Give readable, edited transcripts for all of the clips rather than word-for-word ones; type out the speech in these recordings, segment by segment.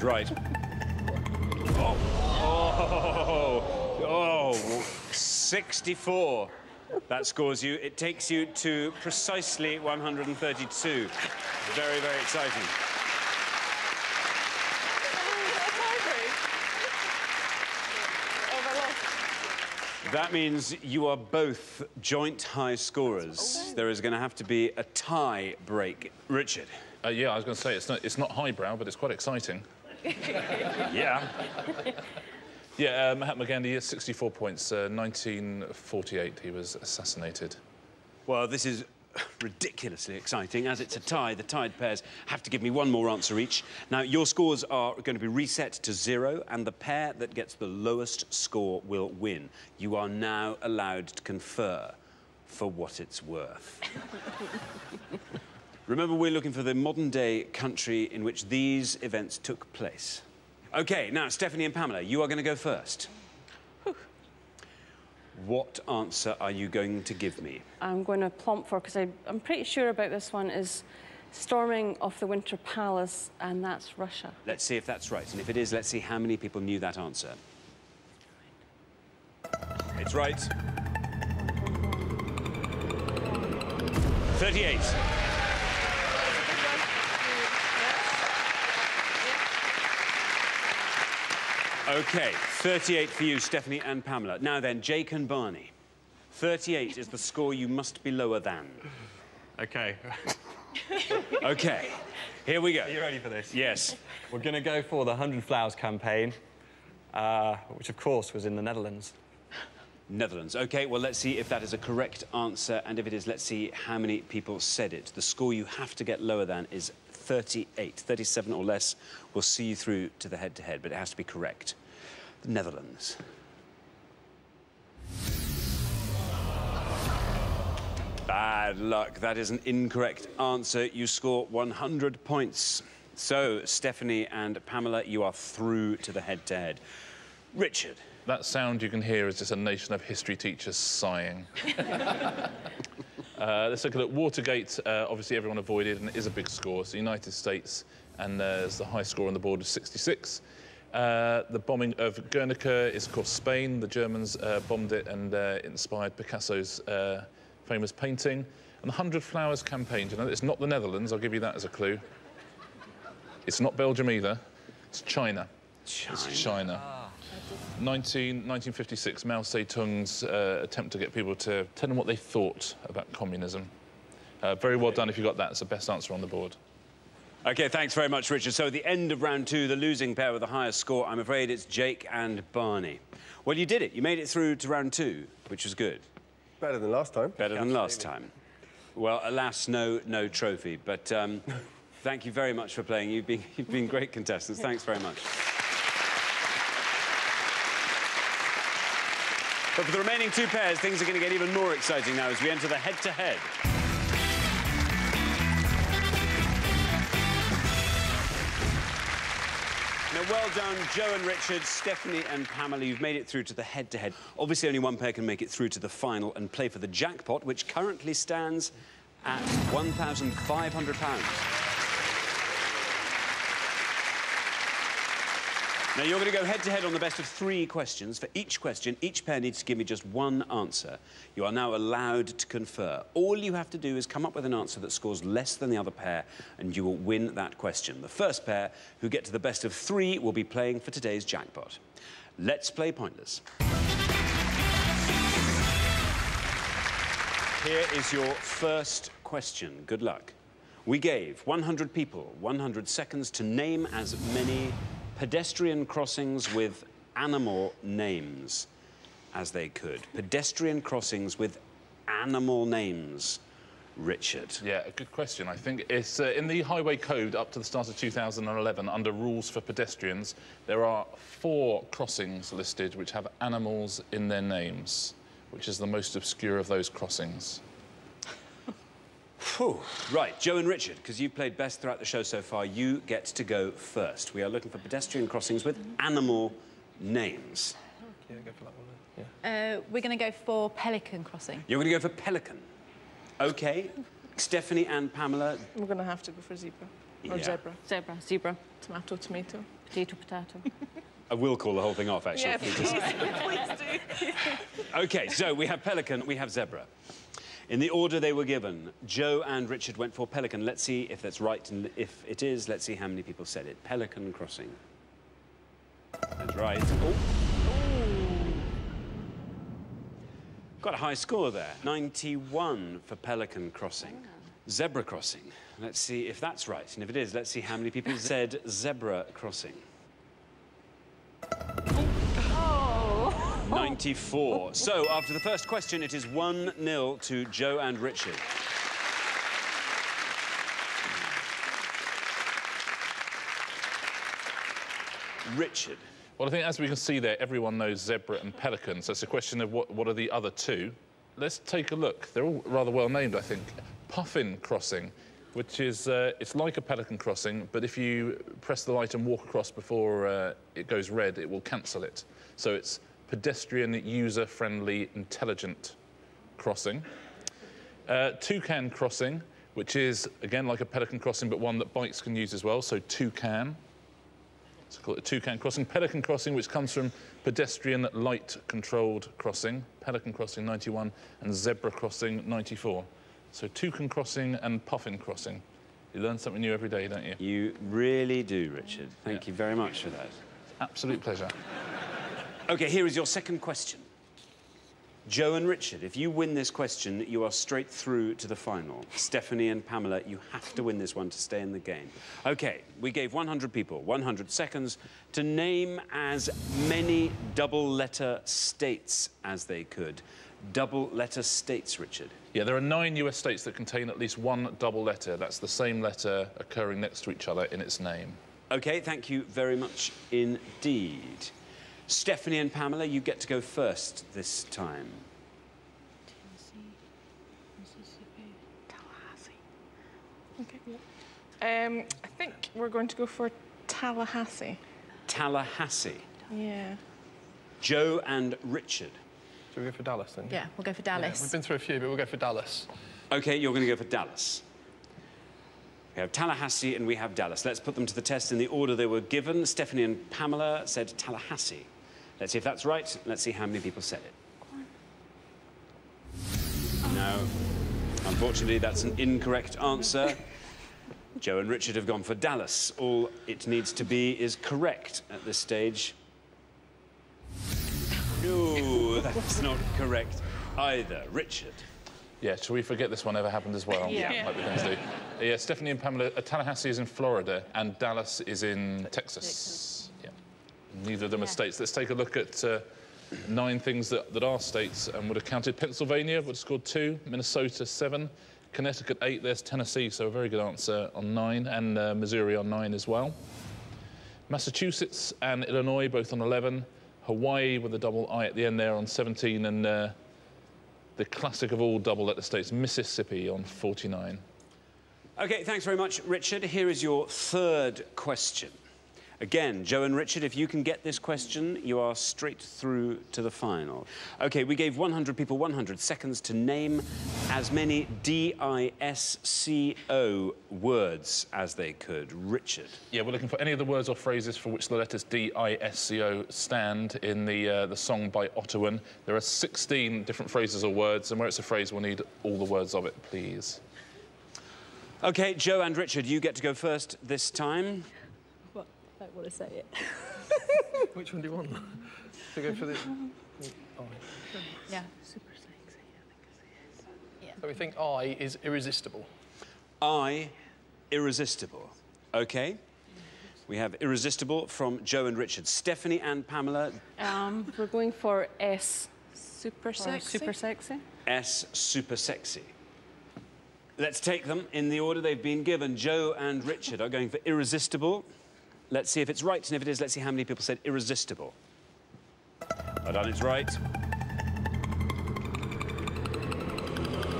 Right. Oh, 64. That scores you. It takes you to precisely 132. Very, very exciting. That means you are both joint high scorers. There is going to have to be a tie break. Richard. Yeah, I was going to say, it's not highbrow, but it's quite exciting. Yeah. Yeah, Mahatma Gandhi has 64 points. 1948, he was assassinated. Well, this is ridiculously exciting. As it's a tie, the tied pairs have to give me one more answer each. Now, your scores are going to be reset to 0, and the pair that gets the lowest score will win. You are now allowed to confer for what it's worth. Remember, we're looking for the modern-day country in which these events took place. OK, now, Stephanie and Pamela, you are going to go first. What answer are you going to give me? I'm going to plump for, because I'm pretty sure about this one, is storming of the Winter Palace, and that's Russia. Let's see if that's right. And if it is, let's see how many people knew that answer. It's right. 38. OK, 38 for you, Stephanie and Pamela. Now then, Jake and Barney. 38 is the score you must be lower than. OK. OK, here we go. Are you ready for this? Yes. We're going to go for the 100 Flowers campaign, which, of course, was in the Netherlands. Netherlands. OK, well, let's see if that is a correct answer. And if it is, let's see how many people said it. The score you have to get lower than is 38. 37 or less will see you through to the head-to-head, but it has to be correct. The Netherlands. Bad luck. That is an incorrect answer. You score 100 points. So, Stephanie and Pamela, you are through to the head-to-head. Richard. That sound you can hear is just a nation of history teachers sighing. Let's take a look. Watergate, obviously everyone avoided, and it is a big score. So United States, and there's the high score on the board of 66. The bombing of Guernica is, of course, Spain. The Germans bombed it and inspired Picasso's famous painting. And the 100 Flowers campaign, do you know, it's not the Netherlands. I'll give you that as a clue. It's not Belgium either. It's China. It's China. 1956, Mao Zedong's attempt to get people to tell them what they thought about communism. Very well done if you got that. It's the best answer on the board. OK, thanks very much, Richard. So at the end of round 2, the losing pair with the highest score, I'm afraid it's Jake and Barney. Well, you did it. You made it through to round 2, which was good. Better than last time. Better than last time. Well, alas, no trophy. But thank you very much for playing. You've been great contestants. Thanks very much. But for the remaining 2 pairs, things are going to get even more exciting now as we enter the head-to-head. Now, well done, Joe and Richard, Stephanie and Pamela. You've made it through to the head-to-head. Obviously, only one pair can make it through to the final and play for the jackpot, which currently stands at £1,500. Now, you're going to go head-to-head on the best of 3 questions. For each question, each pair needs to give me just one answer. You are now allowed to confer. All you have to do is come up with an answer that scores less than the other pair, and you will win that question. The first pair, who get to the best of 3, will be playing for today's jackpot. Let's play Pointless. Here is your first question. Good luck. We gave 100 people 100 seconds to name as many pedestrian crossings with animal names as they could. Pedestrian crossings with animal names. Richard. Yeah, a good question. I think it's in the Highway Code up to the start of 2011, under rules for pedestrians, there are 4 crossings listed which have animals in their names, which is the most obscure of those crossings. Whew. Right, Joe and Richard, because you've played best throughout the show so far, you get to go first. We are looking for pedestrian crossings with animal names. Yeah, go for that one. Yeah. We're going to go for Pelican Crossing. You're going to go for Pelican. OK. Stephanie and Pamela. We're going to have to go for zebra. Or Yeah. zebra. Zebra, zebra. Tomato, tomato. Potato, potato. I will call the whole thing off, actually. Yeah, please do. OK, so we have pelican, we have zebra. In the order they were given, Joe and Richard went for pelican. Let's see if that's right, and if it is, let's see how many people said it. Pelican crossing. That's right. Oh. Got a high score there. 91 for pelican crossing. Zebra crossing. Let's see if that's right, and if it is, let's see how many people said zebra crossing. 94. So, after the first question, it is 1-0 to Joe and Richard. Richard. Well, I think as we can see there, everyone knows zebra and pelican, so it's a question of what are the other two. Let's take a look. They're all rather well named, I think. Puffin crossing, which is, it's like a pelican crossing, but if you press the light and walk across before it goes red, it will cancel it. So it's pedestrian, user-friendly, intelligent crossing. Toucan crossing, which is, again, like a pelican crossing, but one that bikes can use as well, so toucan. So call it a toucan crossing. Pelican crossing, which comes from pedestrian, light-controlled crossing. Pelican crossing, 91, and zebra crossing, 94. So toucan crossing and puffin crossing. You learn something new every day, don't you? You really do, Richard. Thank you very much for that. Absolute pleasure. OK, here is your second question. Joe and Richard, if you win this question, you are straight through to the final. Stephanie and Pamela, you have to win this one to stay in the game. OK, we gave 100 people 100 seconds to name as many double-letter states as they could. Double-letter states, Richard. Yeah, there are 9 US states that contain at least one double letter. That's the same letter occurring next to each other in its name. OK, thank you very much indeed. Stephanie and Pamela, you get to go first this time. Tennessee, Mississippi, Tallahassee. Okay. I think we're going to go for Tallahassee. Tallahassee. Yeah. Joe and Richard. Should we go for Dallas then? Yeah, we'll go for Yeah, Dallas. we've been through a few, but we'll go for Dallas. OK, you're going to go for Dallas. We have Tallahassee and we have Dallas. Let's put them to the test in the order they were given. Stephanie and Pamela said Tallahassee. Let's see if that's right. Let's see how many people said it. No. Unfortunately, that's an incorrect answer. Joe and Richard have gone for Dallas. All it needs to be is correct at this stage. No, that's not correct either. Richard. Yeah, shall we forget this one ever happened as well? Yeah. Like we things do. Yeah, Stephanie and Pamela, Tallahassee is in Florida and Dallas is in Texas. Yeah. Neither of them are states. Let's take a look at 9 things that are states and would have counted. Pennsylvania would have scored 2, Minnesota 7, Connecticut 8, there's Tennessee, so a very good answer on 9, and Missouri on 9 as well. Massachusetts and Illinois both on 11, Hawaii with a double I at the end there on 17, and the classic of all double-letter states, Mississippi on 49. OK, thanks very much, Richard. Here is your third question. Again, Joe and Richard, if you can get this question, you are straight through to the final. OK, we gave 100 people 100 seconds to name as many D-I-S-C-O words as they could. Richard. Yeah, we're looking for any of the words or phrases for which the letters D-I-S-C-O stand in the song by Ottawan. There are 16 different phrases or words, and where it's a phrase, we'll need all the words of it, please. OK, Joe and Richard, you get to go first this time. What? I don't want to say it. Which one do you want? To go for the... Oh. Yeah. Super sexy, I think it is. Yeah. So we think I is irresistible. I, irresistible. OK. We have irresistible from Joe and Richard. Stephanie and Pamela. We're going for S. Super Or sexy. super sexy. S, super sexy. Let's take them in the order they've been given. Joe and Richard are going for irresistible. Let's see if it's right, and if it is, let's see how many people said irresistible. Well done, it's right.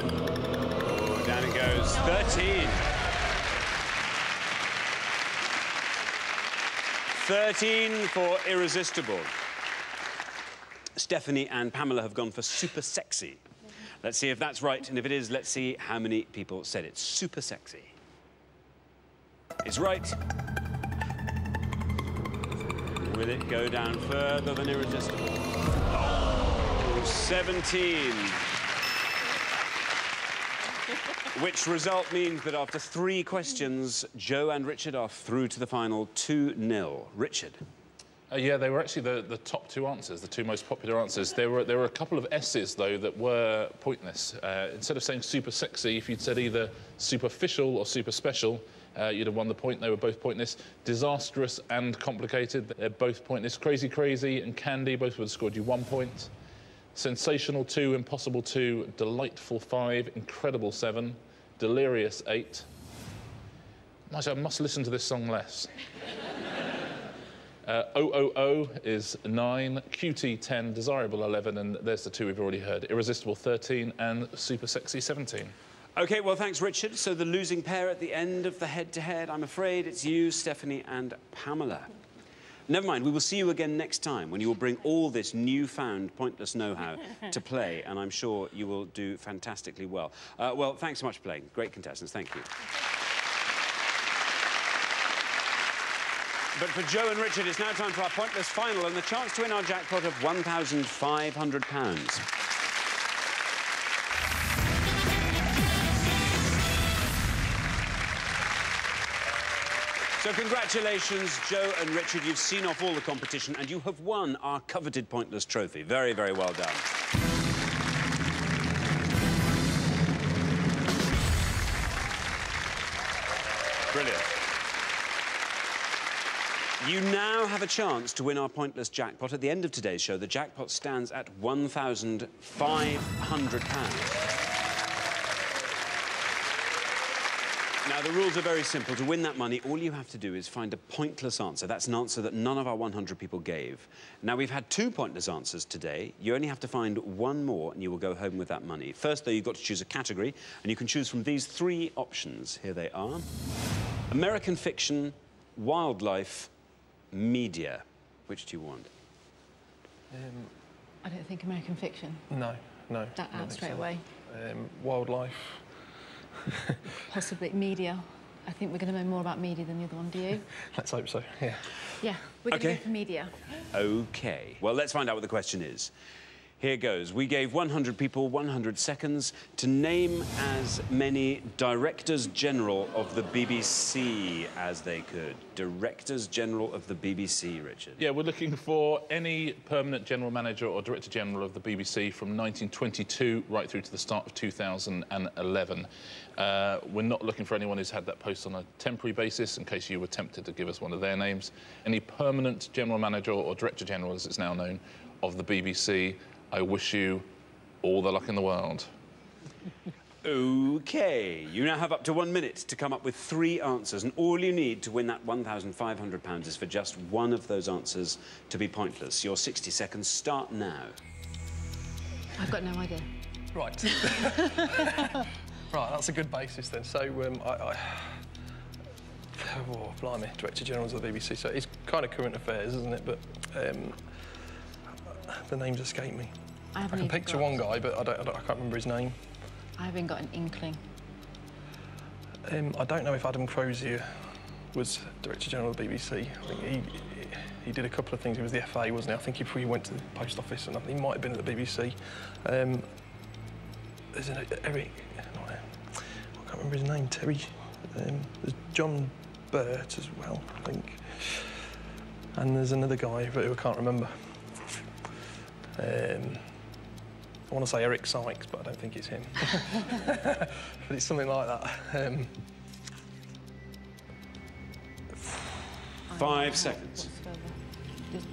Oh, down it goes. 13. 13 for irresistible. Stephanie and Pamela have gone for super sexy. Let's see if that's right, and if it is, let's see how many people said it. Super sexy. It's right. Will it go down further than irresistible? Oh, 17. Which result means that after 3 questions, Joe and Richard are through to the final 2-0. Richard. Yeah, they were actually the top 2 answers, the 2 most popular answers. There were a couple of S's, though, that were pointless. Instead of saying super sexy, if you'd said either superficial or super special, you'd have won the point. They were both pointless. Disastrous and complicated, they're both pointless. Crazy, crazy and candy both would have scored you 1 point. Sensational 2, impossible 2, delightful 5, incredible 7, delirious 8. I must listen to this song less. OOO is 9, QT 10, desirable 11, and there's the 2 we've already heard. Irresistible 13 and super sexy 17. OK, well, thanks, Richard. So the losing pair at the end of the head-to-head, I'm afraid it's you, Stephanie and Pamela. Never mind, we will see you again next time when you will bring all this newfound pointless know-how to play, and I'm sure you will do fantastically well. Well, thanks so much for playing. Great contestants, thank you. But for Joe and Richard, it's now time for our pointless final and the chance to win our jackpot of £1,500. So congratulations, Joe and Richard. You've seen off all the competition and you have won our coveted pointless trophy. Very, very well done. Brilliant. You now have a chance to win our pointless jackpot. At the end of today's show, the jackpot stands at £1,500. Now, the rules are very simple. To win that money, all you have to do is find a pointless answer. That's an answer that none of our 100 people gave. Now, we've had 2 pointless answers today. You only have to find 1 more, and you will go home with that money. First, though, you've got to choose a category, and you can choose from these 3 options. Here they are. American fiction, wildlife, media. Which do you want? I don't think American fiction. No. That out straight away. Wildlife. Possibly media. I think we're going to know more about media than the other one, do you? Let's hope so, yeah. Yeah, we're going to go for media. OK. Well, let's find out what the question is. Here goes. We gave 100 people 100 seconds to name as many Directors General of the BBC as they could. Directors General of the BBC, Richard. Yeah, we're looking for any permanent General Manager or Director General of the BBC from 1922 right through to the start of 2011. We're not looking for anyone who's had that post on a temporary basis, in case you were tempted to give us one of their names. Any permanent General Manager or Director General, as it's now known, of the BBC. I wish you all the luck in the world. OK. You now have up to 1 minute to come up with 3 answers, and all you need to win that £1,500 is for just one of those answers to be pointless. Your 60 seconds start now. I've got no idea. Right. Right, that's a good basis then. So, oh, blimey, Director Generals of the BBC. So it's kind of current affairs, isn't it? But the names escape me. I can picture one guy, but I can't remember his name. I haven't got an inkling. I don't know if Adam Crozier was Director General of the BBC. I think he did a couple of things. He was the FA, wasn't he? I think he went to the post office, and I think he might have been at the BBC. There's Eric. I can't remember his name. Terry. There's John Burt as well, I think. And there's another guy who I can't remember. I want to say Eric Sykes, but I don't think it's him. But it's something like that. 5 seconds. Just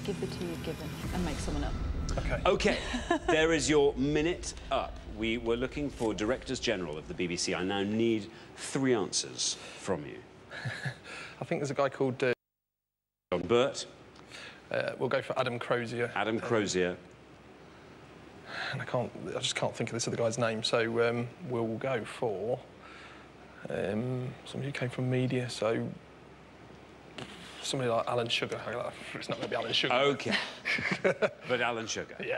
give the 2 you've given and make someone up. OK. OK. There is your minute up. We were looking for Directors General of the BBC. I now need 3 answers from you. I think there's a guy called... John Burt. We'll go for Adam Crozier. Adam Crozier. And I just can't think of this other guy's name, so we'll go for somebody who came from media, so somebody like Alan Sugar. It's not going to be Alan Sugar. OK. But Alan Sugar. Yeah.